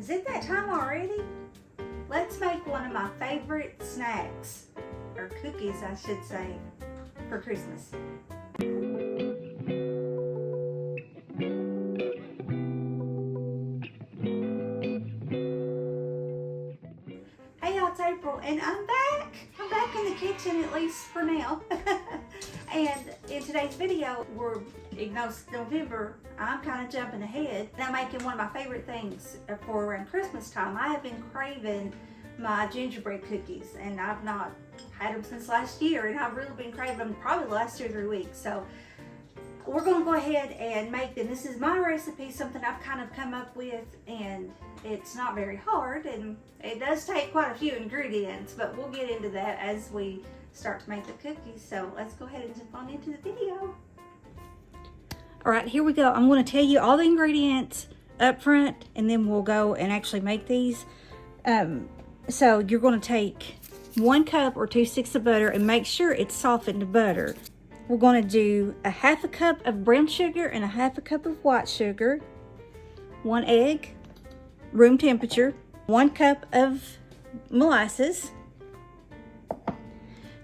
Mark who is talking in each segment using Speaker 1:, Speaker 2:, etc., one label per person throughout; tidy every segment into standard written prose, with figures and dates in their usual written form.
Speaker 1: Is it that time already? Let's make one of my favorite snacks, or cookies I should say, for Christmas. Hey y'all, it's April and I'm back. I'm back in the kitchen, at least for now. And in today's video, it's November. I'm kind of jumping ahead. And I'm making one of my favorite things for around Christmas time. I have been craving my gingerbread cookies, and I've not had them since last year, and I've really been craving them probably the last 2 or 3 weeks. So we're gonna go ahead and make them. This is my recipe, something I've kind of come up with, and it's not very hard, and it does take quite a few ingredients, but we'll get into that as we start to make the cookies. So let's go ahead and jump on into the video. All right, here we go. I'm going to tell you all the ingredients up front, and then we'll go and actually make these. So you're going to take 1 cup or 2 sticks of butter, and make sure it's softened butter. We're going to do a 1/2 cup of brown sugar and a 1/2 cup of white sugar, 1 egg, room temperature, 1 cup of molasses,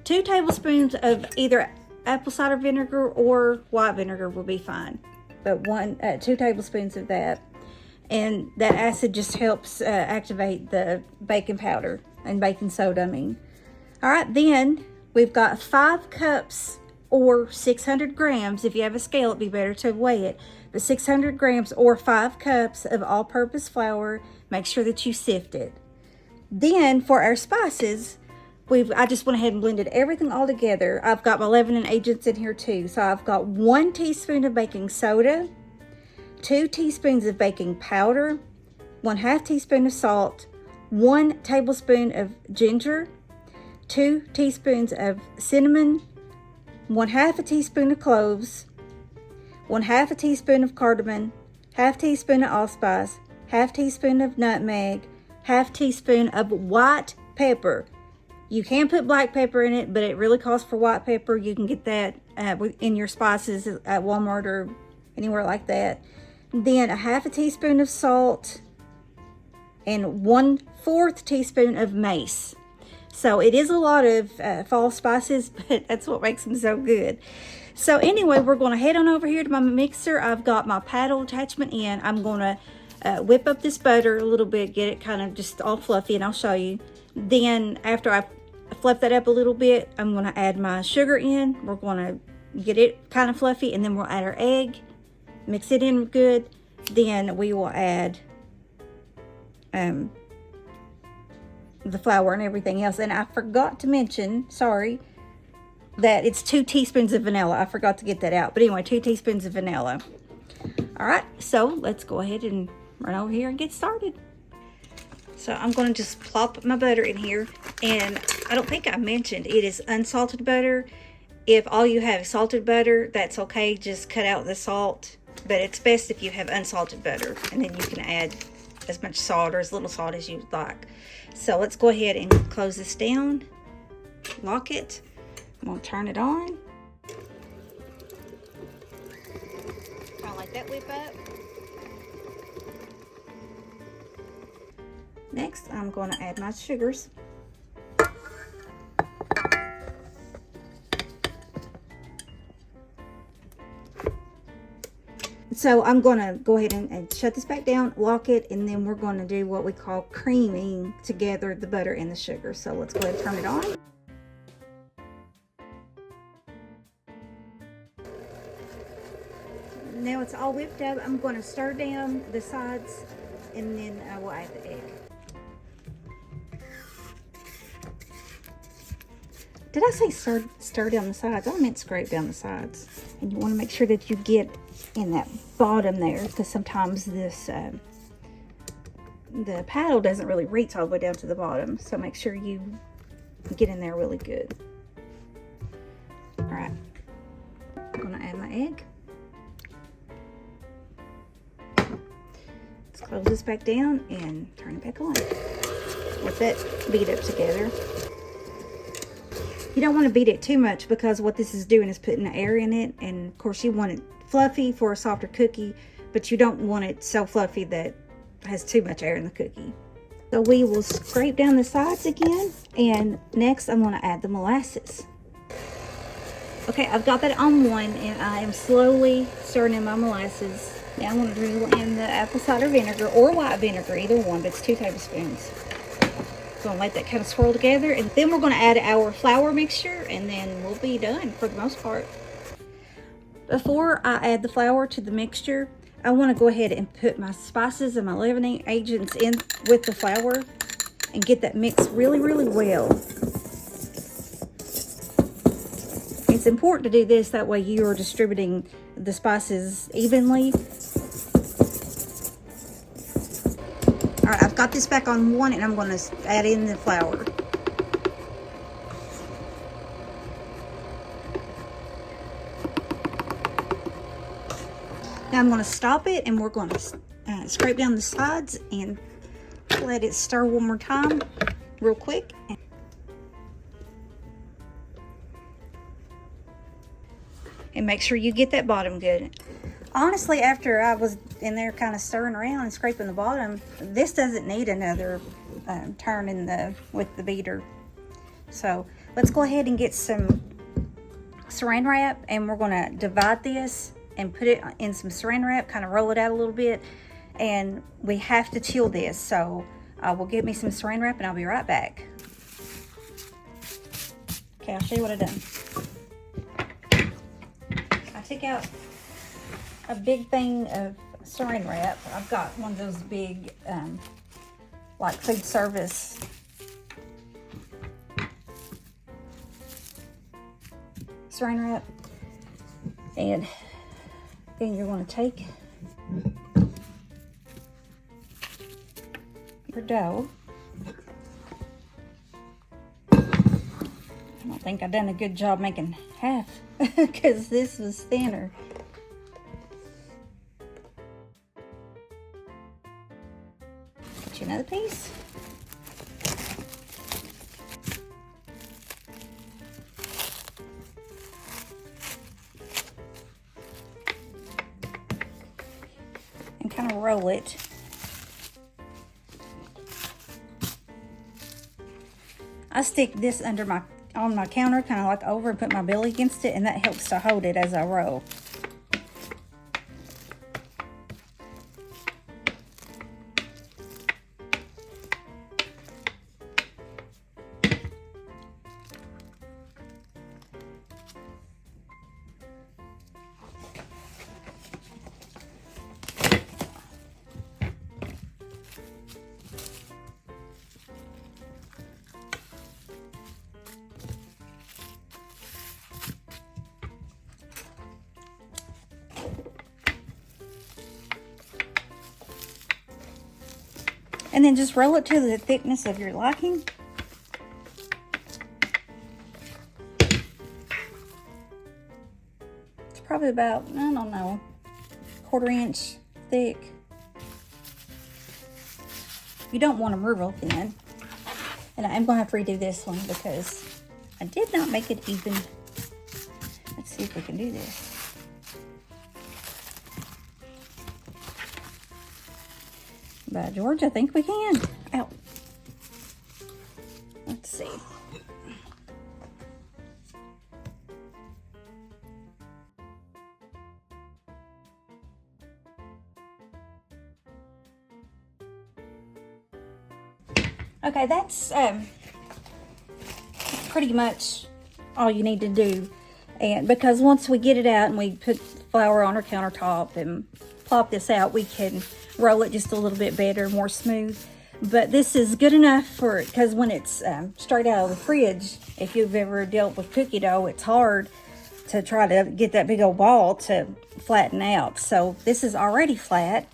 Speaker 1: 2 tablespoons of either apple cider vinegar or white vinegar will be fine, but 2 tablespoons of that. And that acid just helps activate the baking powder and baking soda, I mean. All right, then we've got 5 cups or 600 grams. If you have a scale, it'd be better to weigh it. But 600 grams or 5 cups of all-purpose flour. Make sure that you sift it. Then for our spices, I just went ahead and blended everything all together. I've got my leavening agents in here too. So I've got 1 teaspoon of baking soda, 2 teaspoons of baking powder, 1/2 teaspoon of salt, 1 tablespoon of ginger, 2 teaspoons of cinnamon, 1/2 teaspoon of cloves, 1/2 teaspoon of cardamom, 1/2 teaspoon of allspice, 1/2 teaspoon of nutmeg, 1/2 teaspoon of white pepper. You can put black pepper in it, but it really calls for white pepper. You can get that in your spices at Walmart or anywhere like that. Then a 1/2 teaspoon of salt and 1/4 teaspoon of mace. So it is a lot of fall spices, but that's what makes them so good. So anyway, we're going to head on over here to my mixer. I've got my paddle attachment in. I'm going to whip up this butter a little bit, get it kind of just all fluffy, and I'll show you. Then after I fluff that up a little bit, I'm going to add my sugar in. We're going to get it kind of fluffy, and then we'll add our egg, mix it in good. Then we will add the flour and everything else. And I forgot to mention, sorry, that it's 2 teaspoons of vanilla. I forgot to get that out. But anyway, 2 teaspoons of vanilla. All right, so let's go ahead and run over here and get started. So I'm going to just plop my butter in here, and I don't think I mentioned it is unsalted butter. If all you have is salted butter, that's okay. Just cut out the salt, but it's best if you have unsalted butter, and then you can add as much salt or as little salt as you like. So let's go ahead and close this down, lock it. I'm going to turn it on. Kind of like that whip up. Next, I'm going to add my sugars. So I'm going to go ahead and shut this back down, lock it, and then we're going to do what we call creaming together the butter and the sugar. So let's go ahead and turn it on. Now it's all whipped up. I'm going to stir down the sides, and then I will add the egg. Did I say stir down the sides? I meant scrape down the sides. And you want to make sure that you get in that bottom there, because sometimes this the paddle doesn't really reach all the way down to the bottom. So make sure you get in there really good. All right, I'm going to add my egg. Let's close this back down and turn it back on. Let that beat up together. You don't want to beat it too much, because what this is doing is putting the air in it, and of course you want it fluffy for a softer cookie, but you don't want it so fluffy that has too much air in the cookie. So we will scrape down the sides again, and next I'm going to add the molasses. Okay, I've got that on one, and I am slowly stirring in my molasses. Now I'm going to drizzle in the apple cider vinegar or white vinegar, either one, but it's 2 tablespoons. So I'm going to let that kind of swirl together, and then we're going to add our flour mixture, and then we'll be done for the most part. Before I add the flour to the mixture, I want to go ahead and put my spices and my leavening agents in with the flour and get that mixed really, really well. It's important to do this, that way you are distributing the spices evenly. All right, I've got this back on one, and I'm going to add in the flour. Now I'm going to stop it, and we're going to scrape down the sides and let it stir one more time real quick. And make sure you get that bottom good. Honestly, after I was in there kind of stirring around and scraping the bottom, this doesn't need another turn with the beater. So let's go ahead and get some saran wrap, and we're going to divide this and put it in some saran wrap, kind of roll it out a little bit, and we have to chill this. So we'll get me some saran wrap, and I'll be right back. Okay, I'll show you what I've done. I took out a big thing of saran wrap. I've got one of those big, like food service saran wrap, and then you're going to take your dough. I don't think I've done a good job making half because this was thinner. Get you another piece. And kind of roll it. I stick this on my counter, kind of like over, and put my belly against it, and that helps to hold it as I roll. And then just roll it to the thickness of your liking. It's probably about, I don't know, 1/4 inch thick. You don't want them real thin. And I'm going to have to redo this one because I did not make it even. Let's see if we can do this. By George, I think we can. Ow. Let's see. Okay, that's pretty much all you need to do. And because once we get it out and we put flour on our countertop and plop this out, we can roll it just a little bit better, more smooth. But this is good enough for it, because when it's straight out of the fridge, if you've ever dealt with cookie dough, it's hard to try to get that big old ball to flatten out. So this is already flat,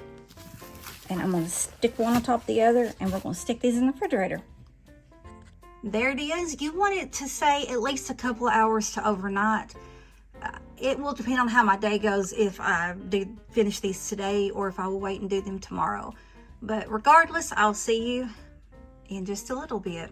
Speaker 1: and I'm going to stick one on top of the other, and we're going to stick these in the refrigerator. There it is. You want it to say at least a couple of hours to overnight. It will depend on how my day goes, if I do finish these today or if I will wait and do them tomorrow. But regardless, I'll see you in just a little bit.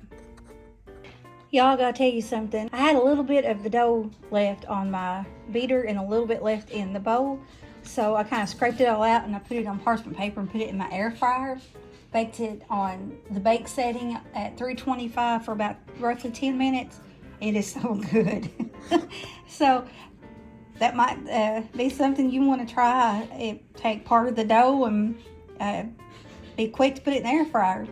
Speaker 1: Y'all, gotta tell you something. I had a little bit of the dough left on my beater and a little bit left in the bowl. So I kind of scraped it all out and I put it on parchment paper and put it in my air fryer. Baked it on the bake setting at 325 for about roughly 10 minutes. It is so good. So that might be something you want to try. Take part of the dough and be quick to put it in the air fryer.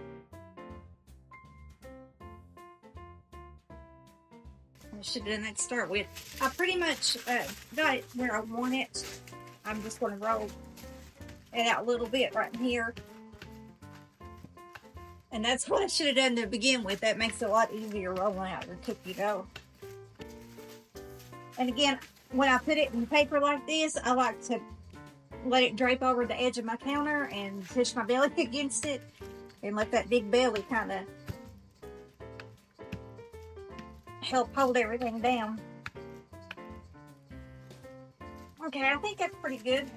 Speaker 1: I should have done that to start with. I pretty much got it where I want it. I'm just going to roll it out a little bit right in here. And that's what I should have done to begin with. That makes it a lot easier rolling out your cookie dough. And again, when I put it in paper like this, I like to let it drape over the edge of my counter and push my belly against it and let that big belly kind of help hold everything down. Okay, I think that's pretty good.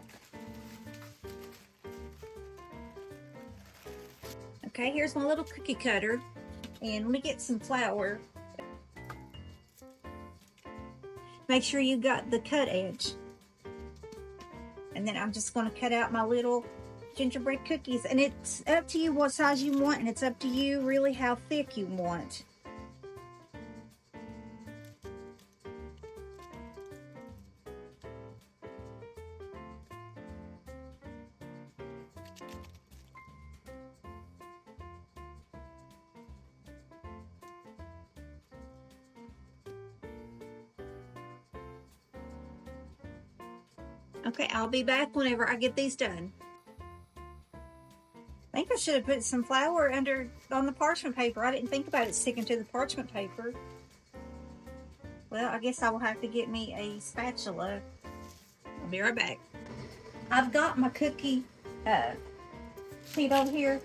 Speaker 1: Okay, here's my little cookie cutter, and let me get some flour. Make sure you got the cut edge. And then I'm just going to cut out my little gingerbread cookies, and it's up to you what size you want, and it's up to you really how thick you want. Okay, I'll be back whenever I get these done. I think I should have put some flour on the parchment paper. I didn't think about it sticking to the parchment paper. Well, I guess I will have to get me a spatula. I'll be right back. I've got my cookie sheet over here.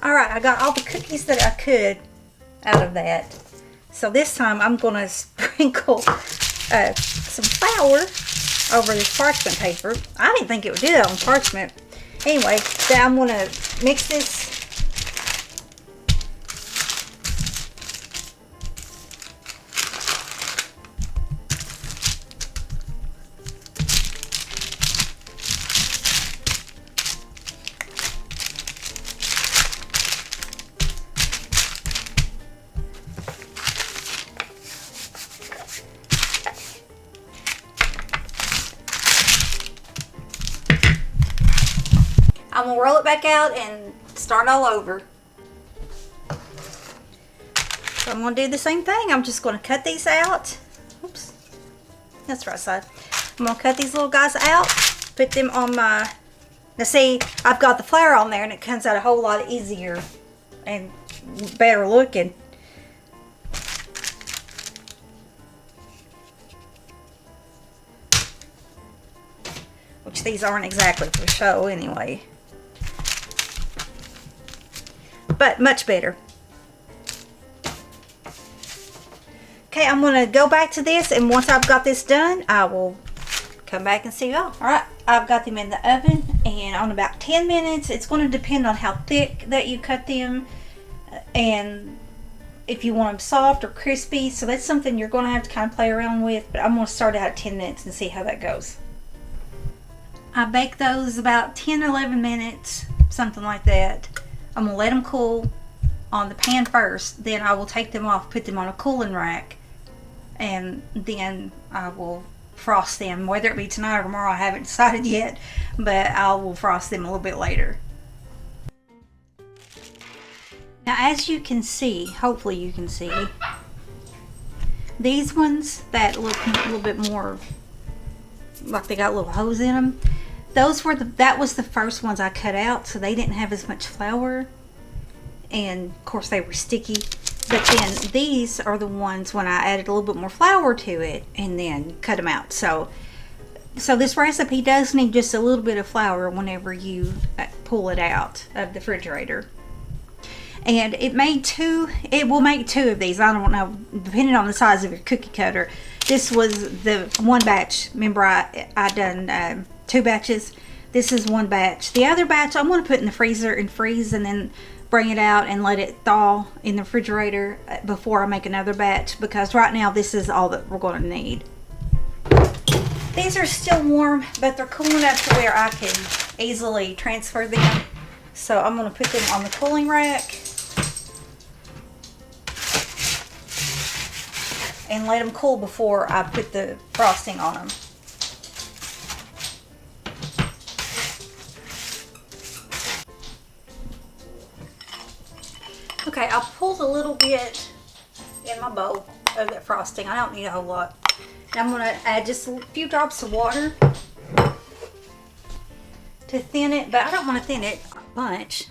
Speaker 1: Alright, I got all the cookies that I could out of that. So this time I'm going to sprinkle some flour over this parchment paper. I didn't think it would do that on parchment. Anyway, then I'm going to mix this. I'm going to roll it back out and start all over. So I'm going to do the same thing. I'm just going to cut these out. Oops. That's the right side. I'm going to cut these little guys out. Put them on my... Now see, I've got the flour on there and it comes out a whole lot easier and better looking. Which these aren't exactly for show anyway. But much better. Okay, I'm going to go back to this, and once I've got this done, I will come back and see y'all. Alright, I've got them in the oven, and on about 10 minutes, it's going to depend on how thick that you cut them, and if you want them soft or crispy, so that's something you're going to have to kind of play around with, but I'm going to start out at 10 minutes and see how that goes. I bake those about 10 or 11 minutes, something like that. I'm going to let them cool on the pan first, then I will take them off, put them on a cooling rack, and then I will frost them, whether it be tonight or tomorrow. I haven't decided yet, but I will frost them a little bit later. Now, as you can see, hopefully you can see, these ones that look a little bit more like they got little holes in them, that was the first ones I cut out, so they didn't have as much flour, and of course they were sticky. But then these are the ones when I added a little bit more flour to it and then cut them out. So this recipe does need just a little bit of flour whenever you pull it out of the refrigerator. And it will make two of these. I don't know, depending on the size of your cookie cutter. This was the one batch. Remember I done 2 batches. This is one batch. The other batch I'm going to put in the freezer and freeze, and then bring it out and let it thaw in the refrigerator before I make another batch, because right now this is all that we're going to need. These are still warm, but they're cool enough to where I can easily transfer them. So I'm going to put them on the cooling rack and let them cool before I put the frosting on them. Okay, I pulled a little bit in my bowl of that frosting. I don't need a whole lot. Now I'm going to add just a few drops of water to thin it, but I don't want to thin it much.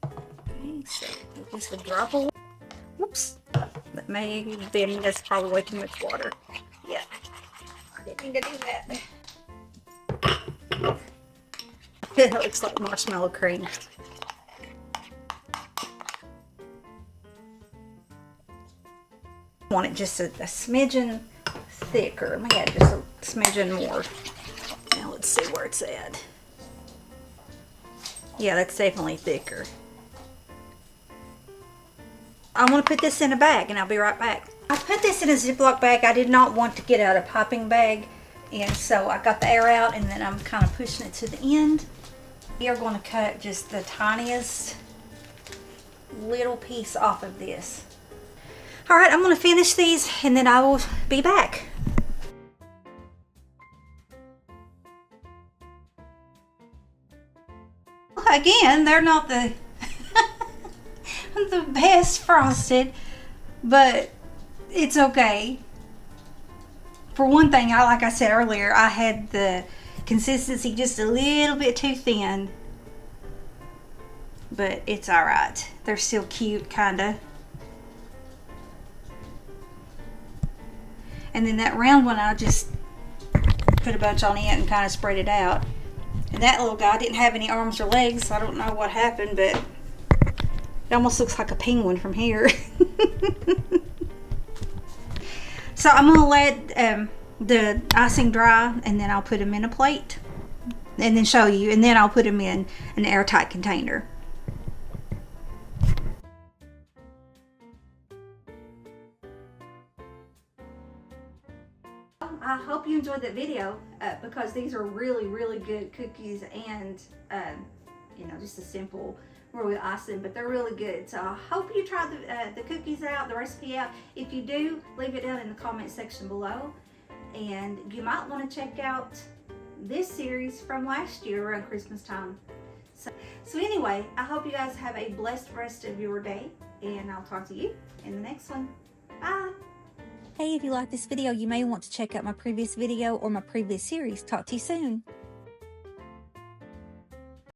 Speaker 1: Okay, so just a drop of water. Whoops, that may have been, that's probably way too much water. Yeah, I didn't need to do that. It looks like marshmallow cream. I want it just a smidgen thicker. Let me add just a smidgen more. Now let's see where it's at. Yeah, that's definitely thicker. I'm going to put this in a bag and I'll be right back. I put this in a Ziploc bag. I did not want to get out a piping bag, and so I got the air out, and then I'm kind of pushing it to the end. We are going to cut just the tiniest little piece off of this. All right, I'm going to finish these and then I will be back. Again, they're not the the best frosted, but it's okay. For one thing, like I said earlier, I had the consistency just a little bit too thin, but it's all right. They're still cute, kinda. And then that round one, I just put a bunch on it and kind of spread it out. And that little guy didn't have any arms or legs, so I don't know what happened, but it almost looks like a penguin from here. So I'm gonna let the icing dry, and then I'll put them in a plate and then show you, and then I'll put them in an airtight container. I hope you enjoyed that video, because these are really, really good cookies, and you know, just a simple royal icing, but they're really good. So I hope you try the cookies out, the recipe out. If you do, leave it down in the comment section below, and you might want to check out this series from last year around Christmas time. So anyway, I hope you guys have a blessed rest of your day, and I'll talk to you in the next one. Bye. Hey, if you like this video, you may want to check out my previous video or my previous series. Talk to you soon.